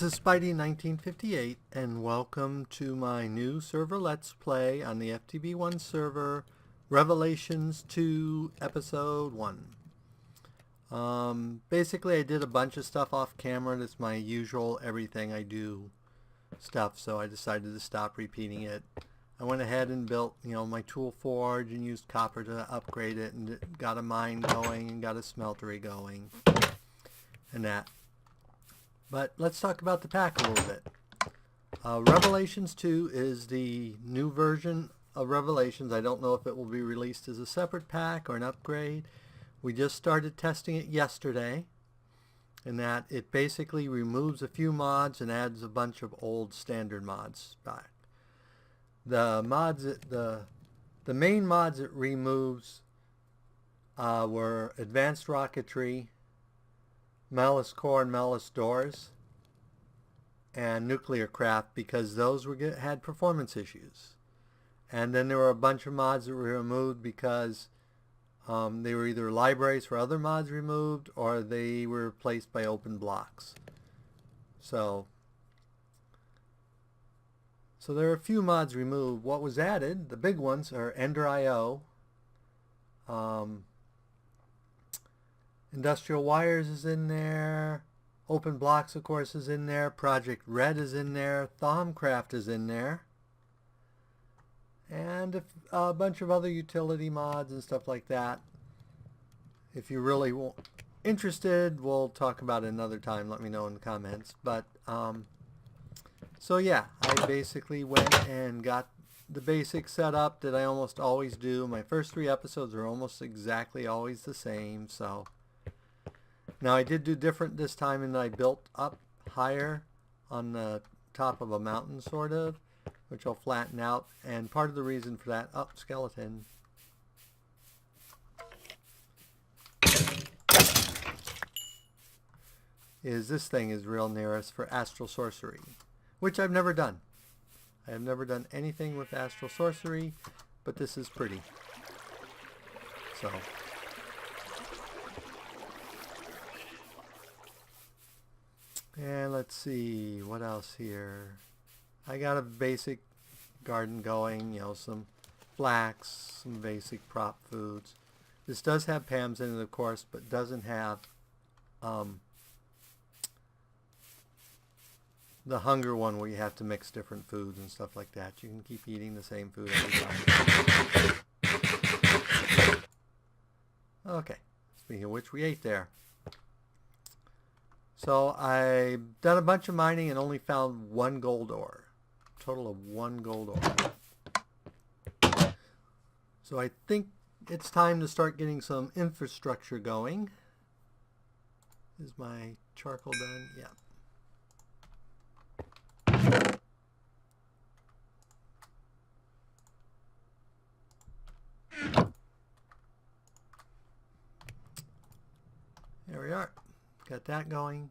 This is Spidey1958 and welcome to my new server Let's Play on the FTBOne server, Revelations 2 Episode 1. Basically I did a bunch of stuff off camera. That's my usual everything I do stuff, so I decided to stop repeating it. I went ahead and built, my tool forge and used copper to upgrade it and got a mine going and got a smeltery going and that. But let's talk about the pack a little bit. Revelations 2 is the new version of Revelations. I don't know if it will be released as a separate pack or an upgrade. We just started testing it yesterday, in that it basically removes a few mods and adds a bunch of old standard mods back. The main mods it removes were Advanced Rocketry, Malice Core and Malice Doors, and Nuclear Craft, because those had performance issues. And then there were a bunch of mods that were removed because they were either libraries for other mods removed or they were replaced by open blocks. So there are a few mods removed. What was added, the big ones, are Ender.io, Industrial Wires is in there, Open Blocks of course is in there, Project Red is in there, Thaumcraft is in there, and a bunch of other utility mods and stuff like that. If you really interested, we'll talk about it another time. Let me know in the comments. But so yeah, I basically went and got the basic setup that I almost always do. My first 3 episodes are almost exactly always the same. So now I did do different this time, and I built up higher on the top of a mountain, sort of, which I'll flatten out. And part of the reason for that, skeleton, is this thing is real near us for astral sorcery, which I've never done. I have never done anything with astral sorcery, but this is pretty. So and let's see what else here. I got a basic garden going, some flax, some basic prop foods. This does have Pam's in it, of course, but doesn't have the hunger one where you have to mix different foods and stuff like that. You can keep eating the same food every time. Okay, speaking of which, we ate there. So I've done a bunch of mining and only found 1 gold ore. Total of 1 gold ore. So I think it's time to start getting some infrastructure going. Is my charcoal done? Yeah. There we are. Got that going.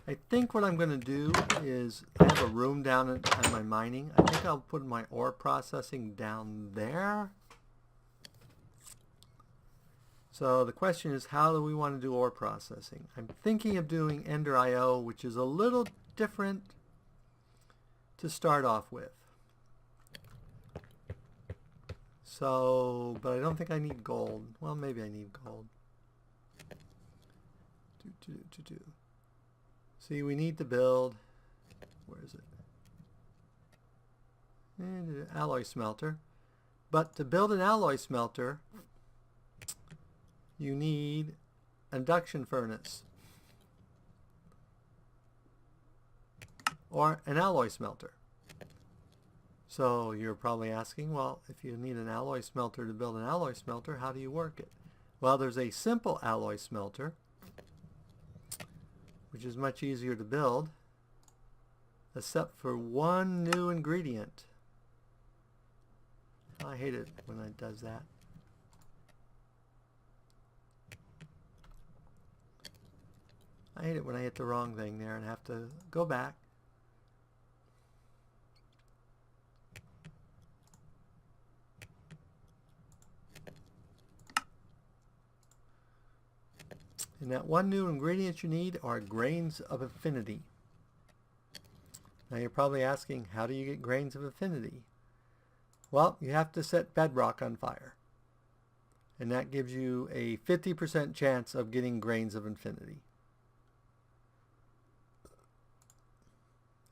I think what I'm going to do is, I have a room down on my mining. I think I'll put my ore processing down there. So the question is, how do we want to do ore processing? I'm thinking of doing Ender.io, which is a little different to start off with. So, but I don't think I need gold. Well, maybe I need gold. See, we need to build, where is it? And alloy smelter. But to build an alloy smelter, you need an induction furnace or an alloy smelter. So you're probably asking, well, if you need an alloy smelter to build an alloy smelter, how do you work it? Well, there's a simple alloy smelter, which is much easier to build, except for one new ingredient. I hate it when it does that. I hate it when I hit the wrong thing there and have to go back. And that one new ingredient you need are grains of affinity. Now you're probably asking, how do you get grains of affinity? Well, you have to set bedrock on fire. And that gives you a 50% chance of getting grains of affinity.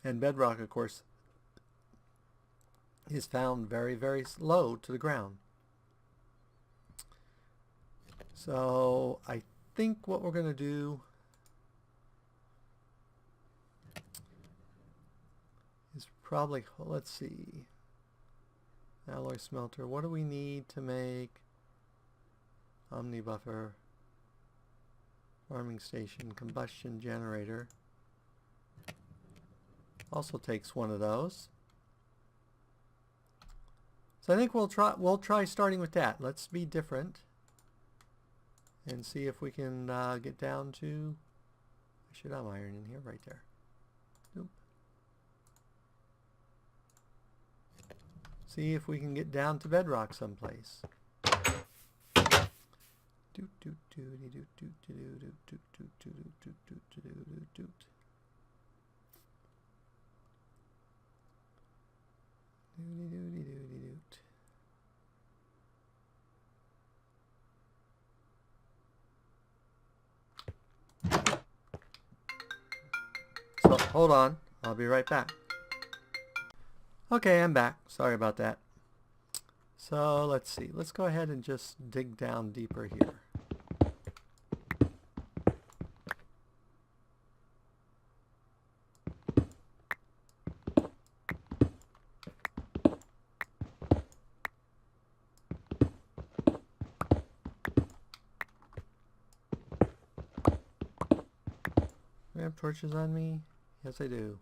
And bedrock, of course, is found very, very low to the ground. So I think what we're going to do is probably, let's see, alloy smelter. What do we need to make omnibuffer, farming station, combustion generator? Also takes one of those. So I think we'll try starting with that. Let's be different and see if we can get down to, I should have iron in here, right there. Nope. See if we can get down to bedrock someplace. So hold on, I'll be right back. Okay, I'm back. Sorry about that. So let's see. Let's go ahead and just dig down deeper here. Do I have torches on me? Yes, I do.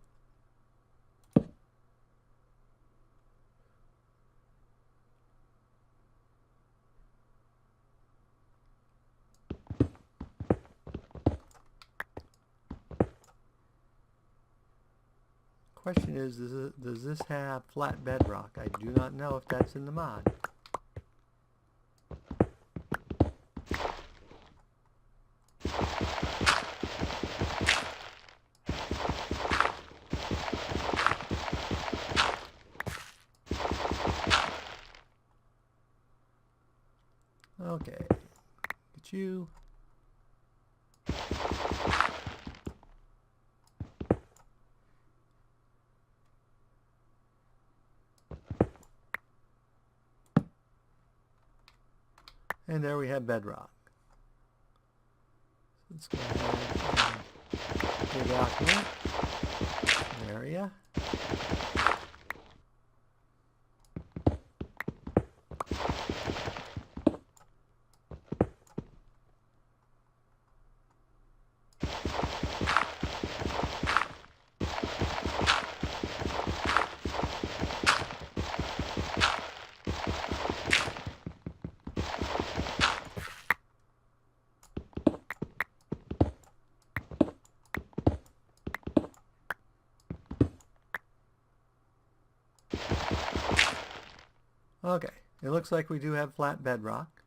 Question is, does this have flat bedrock? I do not know if that's in the mod. Okay, get you. And there we have bedrock. Let's go ahead and dig out here. An area. Okay, it looks like we do have flat bedrock.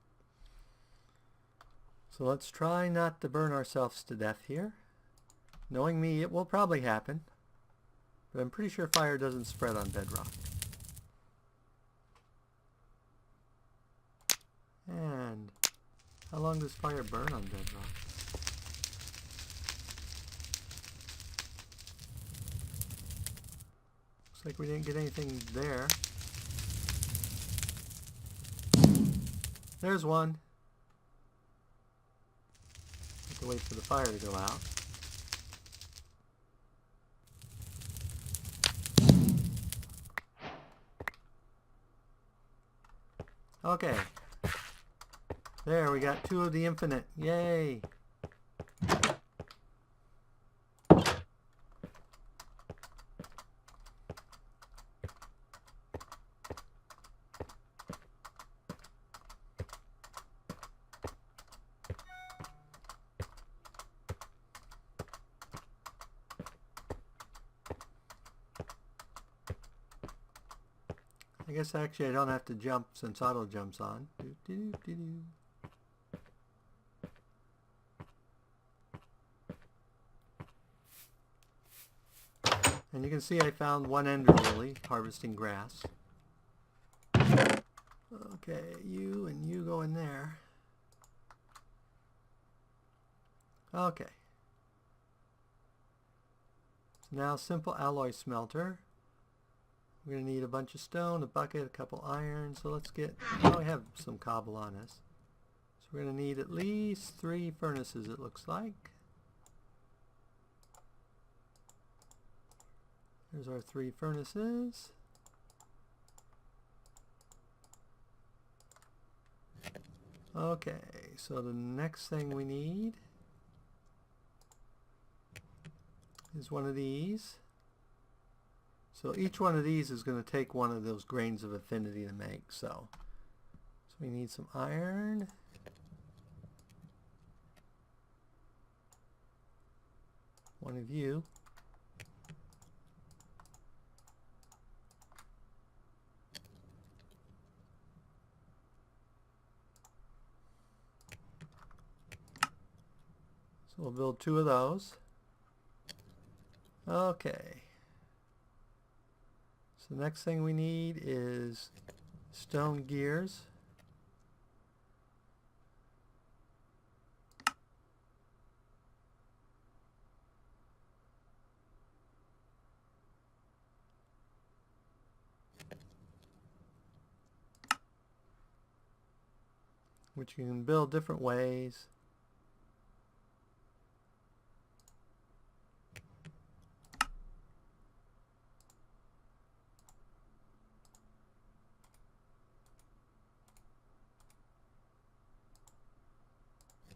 So let's try not to burn ourselves to death here. Knowing me, it will probably happen. But I'm pretty sure fire doesn't spread on bedrock. And how long does fire burn on bedrock? Looks like we didn't get anything there. There's one. Have to wait for the fire to go out. Okay. There, we got two of the infinite. Yay! I guess actually I don't have to jump since auto jumps on. And you can see I found one ender lily harvesting grass. Okay, you and you go in there. Okay. So now simple alloy smelter. We're going to need a bunch of stone, a bucket, a couple iron. So let's get, oh, we have some cobble on us. So we're going to need at least 3 furnaces, it looks like. Here's our 3 furnaces. Okay, so the next thing we need is one of these. So each one of these is going to take one of those grains of affinity to make. So we need some iron. One of you. So we'll build 2 of those. Okay. So the next thing we need is stone gears. Which you can build different ways.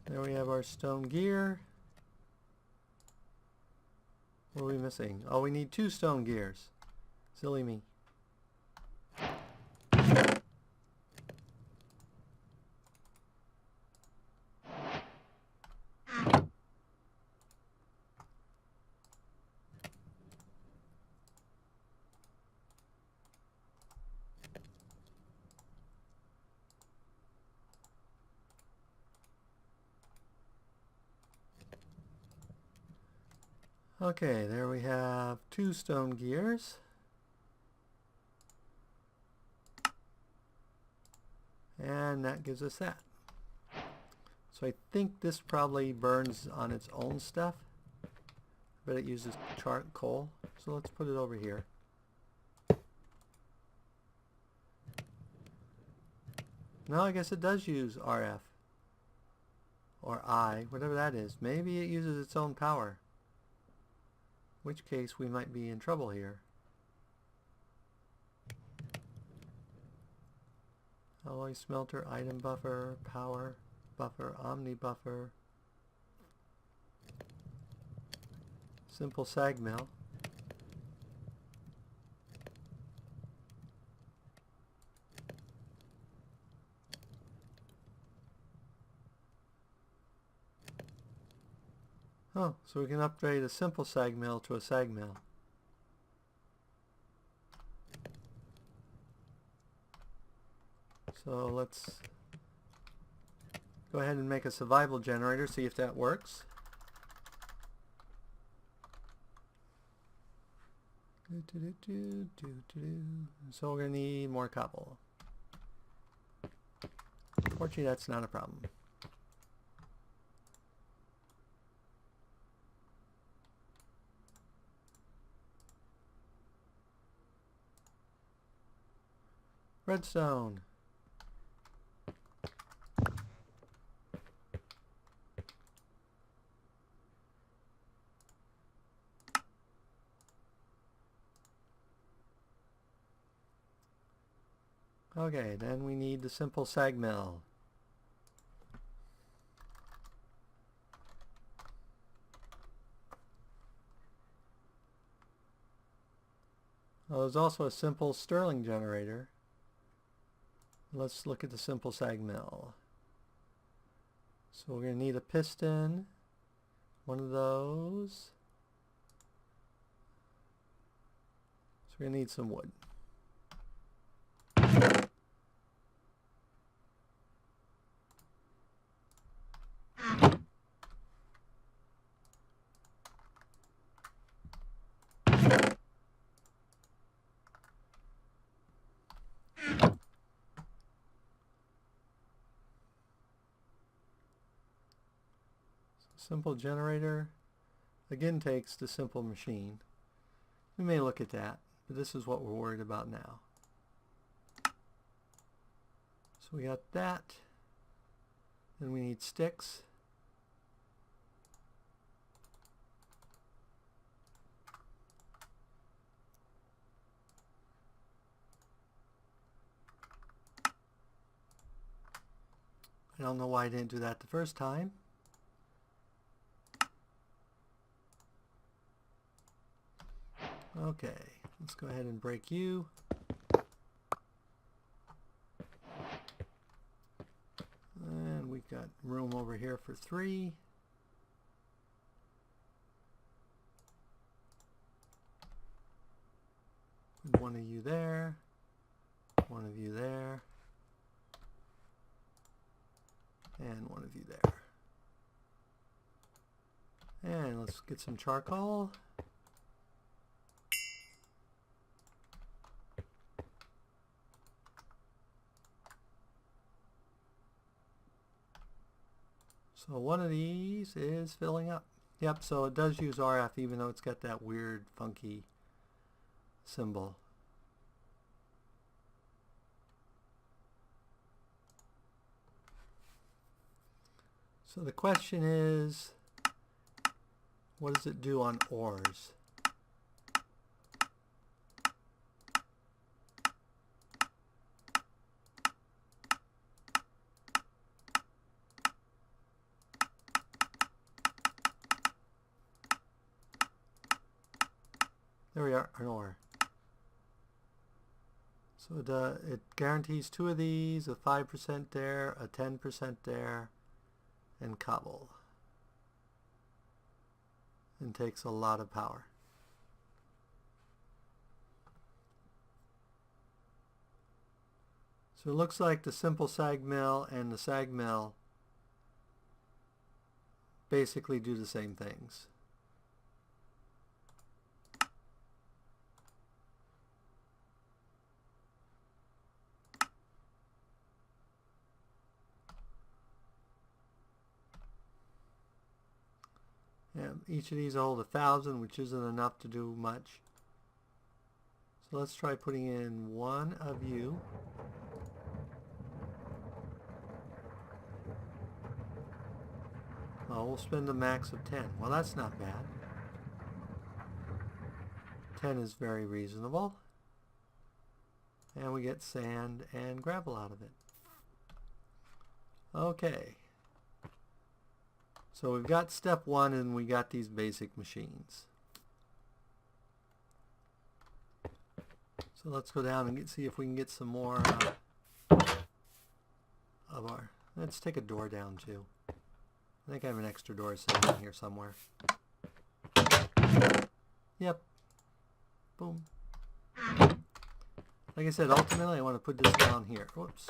There we have our stone gear. What are we missing? Oh, we need 2 stone gears. Silly me. Okay, there we have 2 stone gears. And that gives us that. So I think this probably burns on its own stuff. I bet it uses charcoal. So let's put it over here. No, I guess it does use RF. Or I, whatever that is. Maybe it uses its own power. In which case we might be in trouble here. Alloy smelter, item buffer, power buffer, omni buffer, simple sag mill. Oh, so we can upgrade a simple sag mill to a sag mill. So let's go ahead and make a survival generator, see if that works. So we're going to need more cobble. Fortunately, that's not a problem. Redstone. Okay, then we need the simple sag mill. Well, there's also a simple Stirling generator. Let's look at the simple sag mill. So we're going to need a piston, one of those. So we're going to need some wood. Simple generator again takes the simple machine. We may look at that, but this is what we're worried about now. So we got that. Then we need sticks. I don't know why I didn't do that the first time. Okay, let's go ahead and break you. And we've got room over here for 3. Put one of you there, one of you there, and one of you there. And let's get some charcoal. So one of these is filling up. Yep, so it does use RF even though it's got that weird funky symbol. So the question is, what does it do on ores? There we are, an ore. So it guarantees 2 of these, a 5% there, a 10% there, and cobble. And takes a lot of power. So it looks like the simple sag mill and the sag mill basically do the same things. Each of these hold 1,000, which isn't enough to do much. So let's try putting in one of you. Oh, we'll spend a max of 10. Well, that's not bad. 10 is very reasonable. And we get sand and gravel out of it. Okay. So we've got step 1 and we got these basic machines. So let's go down and see if we can get some more of our... Let's take a door down too. I think I have an extra door sitting in here somewhere. Yep. Boom. Like I said, ultimately I want to put this down here. Whoops.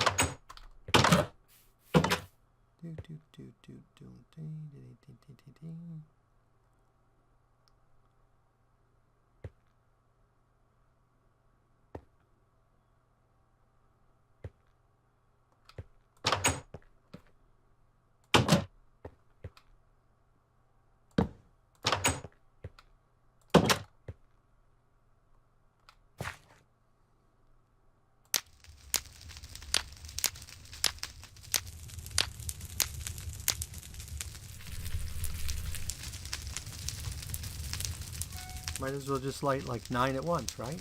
Might as well just light like 9 at once, right?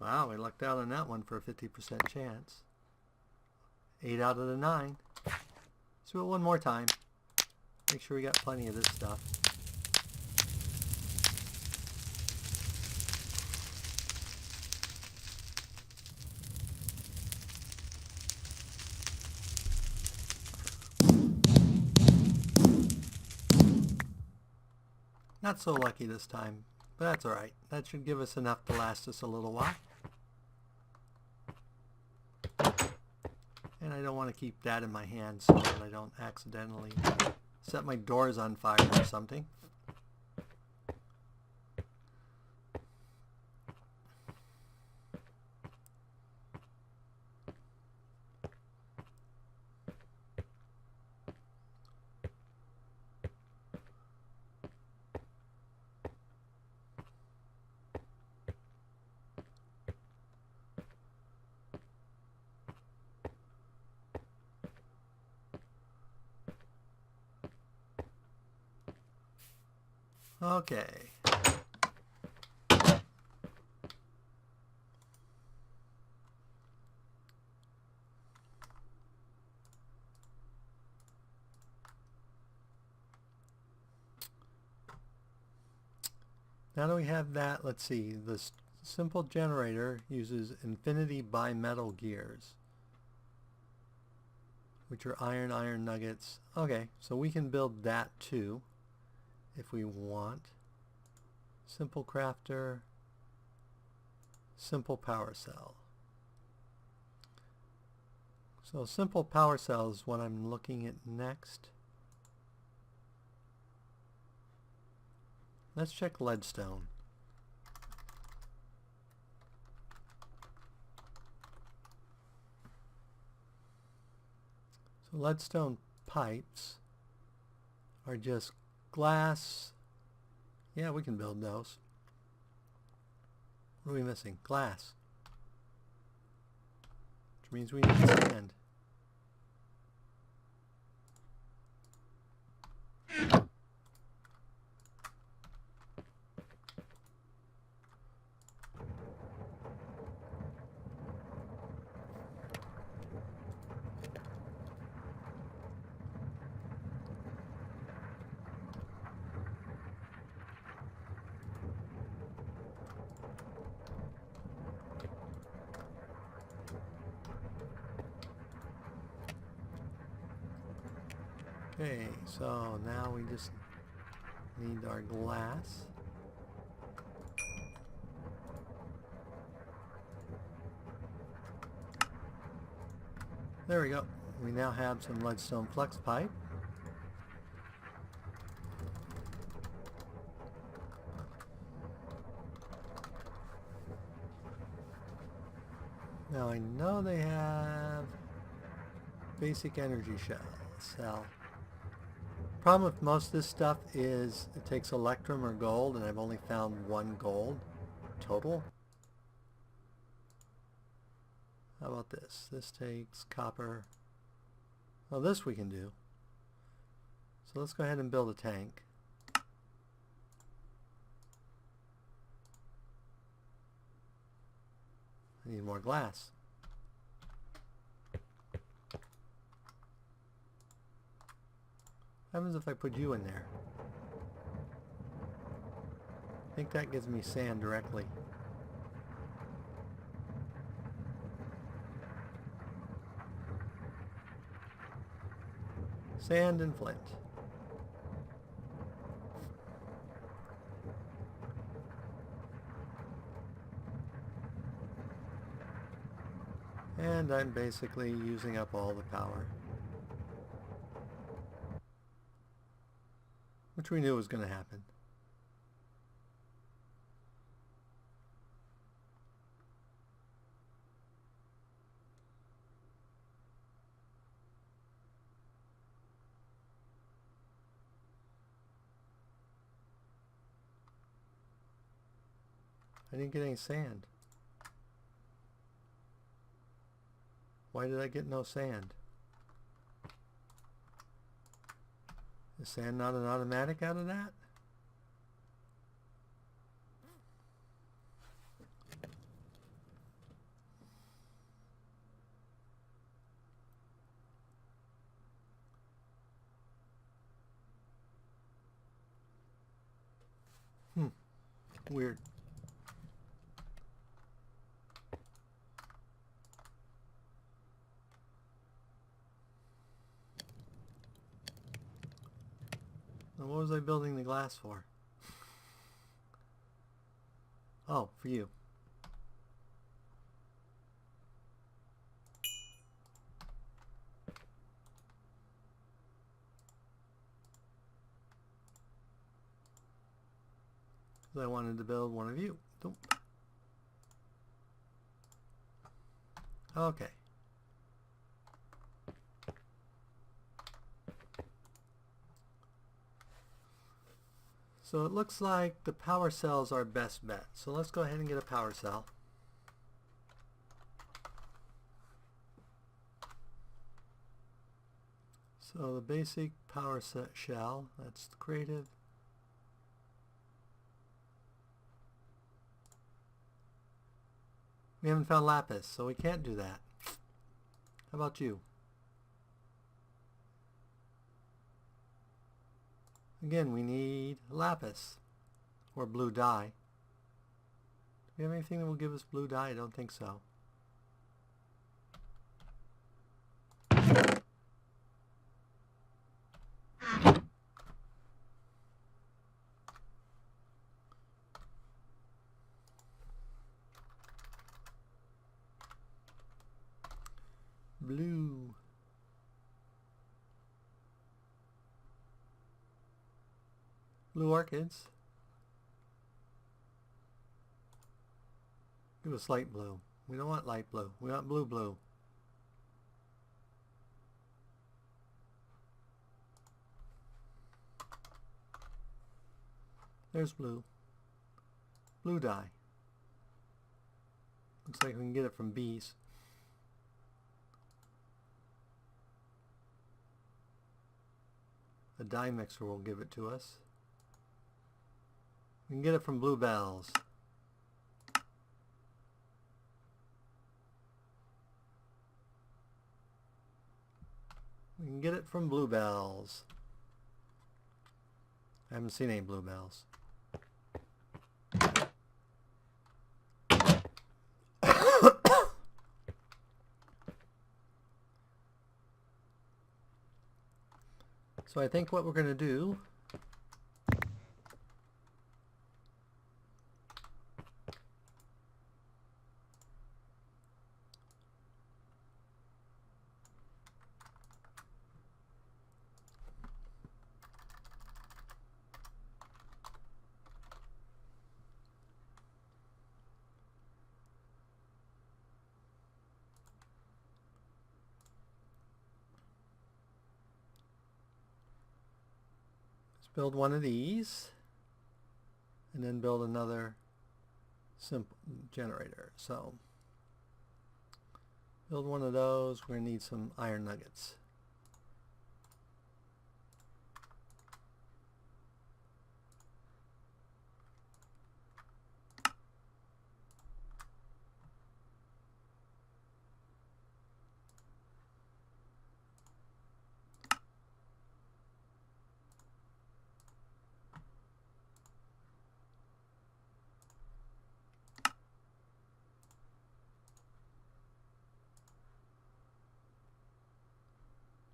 Wow, we lucked out on that one for a 50% chance. 8 out of the 9. Let's do it one more time. Make sure we got plenty of this stuff. Not so lucky this time, but that's alright. That should give us enough to last us a little while. And I don't want to keep that in my hand so that I don't accidentally set my doors on fire or something. Okay. Now that we have that, let's see. This simple generator uses infinity bimetal gears, which are iron nuggets. Okay, so we can build that too if we want. Simple crafter, simple power cell. So simple power cell is what I'm looking at next. Let's check leadstone. So leadstone pipes are just glass. Yeah, we can build those. What are we missing? Glass. Which means we need sand. Okay, so now we just need our glass. There we go. We now have some leadstone flex pipe. Now I know they have basic energy cell. Problem with most of this stuff is it takes electrum or gold, and I've only found 1 gold total. How about this? This takes copper. Well, this we can do. So let's go ahead and build a tank. I need more glass. What happens if I put you in there? I think that gives me sand directly. Sand and flint. And I'm basically using up all the power, which we knew was going to happen. I didn't get any sand. Why did I get no sand? Is sand not an automatic out of that? Weird. Now what was I building the glass for? Oh, for you. Because I wanted to build one of you. Nope. Okay. So it looks like the power cell is our best bet. So let's go ahead and get a power cell. So the basic power shell, that's the creative. We haven't found lapis, so we can't do that. How about you? Again, we need lapis or blue dye. Do we have anything that will give us blue dye? I don't think so. Blue. Blue orchids. Give us light blue. We don't want light blue. We want blue blue. There's blue. Blue dye. Looks like we can get it from bees. A dye mixer will give it to us. We can get it from bluebells. We can get it from bluebells. I haven't seen any bluebells. So I think what we're going to do build one of these and then build another simple generator. So build one of those. We're going to need some iron nuggets.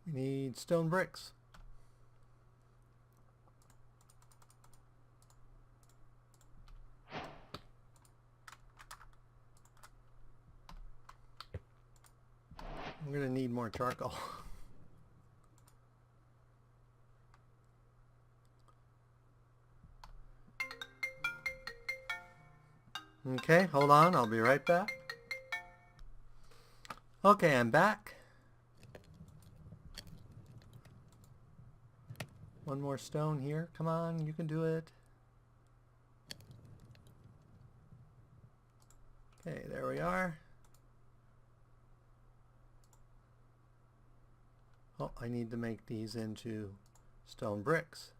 We need stone bricks. We're going to need more charcoal. Okay, hold on. I'll be right back. Okay, I'm back. One more stone here. Come on, you can do it. Okay, there we are. Oh, I need to make these into stone bricks.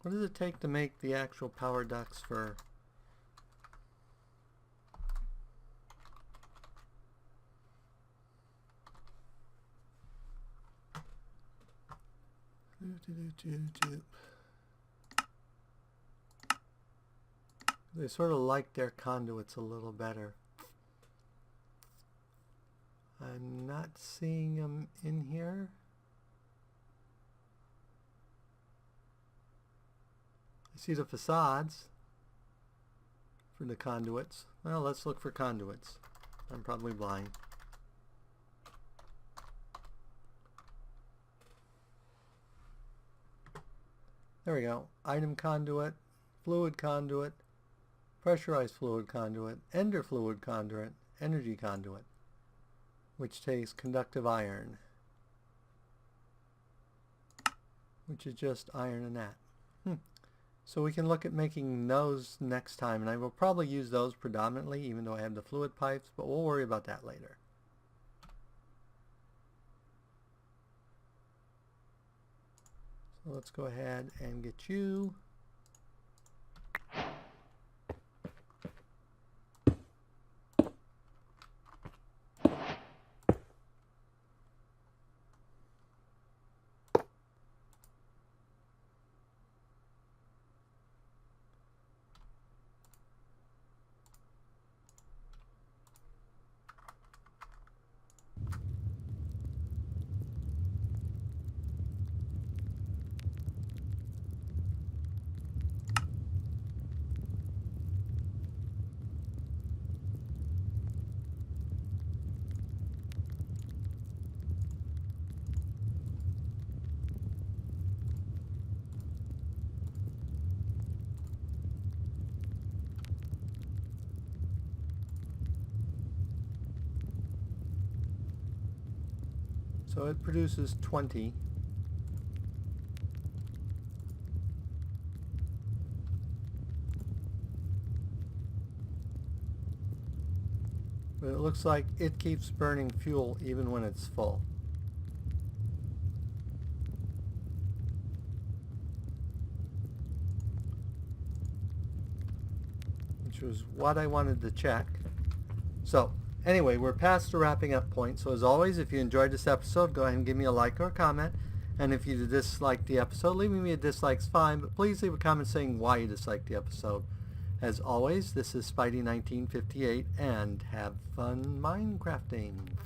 What does it take to make the actual power ducts for... They sort of like their conduits a little better. I'm not seeing them in here. I see the facades for the conduits. Well, let's look for conduits. I'm probably blind. There we go. Item conduit, fluid conduit, pressurized fluid conduit, ender fluid conduit, energy conduit, which takes conductive iron, which is just iron and that. So we can look at making those next time, and I will probably use those predominantly, even though I have the fluid pipes, but we'll worry about that later. So let's go ahead and get you. So it produces 20. But it looks like it keeps burning fuel even when it's full. Which was what I wanted to check. So anyway, we're past the wrapping up point. So as always, if you enjoyed this episode, go ahead and give me a like or a comment. And if you disliked the episode, leaving me a dislike's fine, but please leave a comment saying why you disliked the episode. As always, this is Spidey1958, and have fun Minecrafting.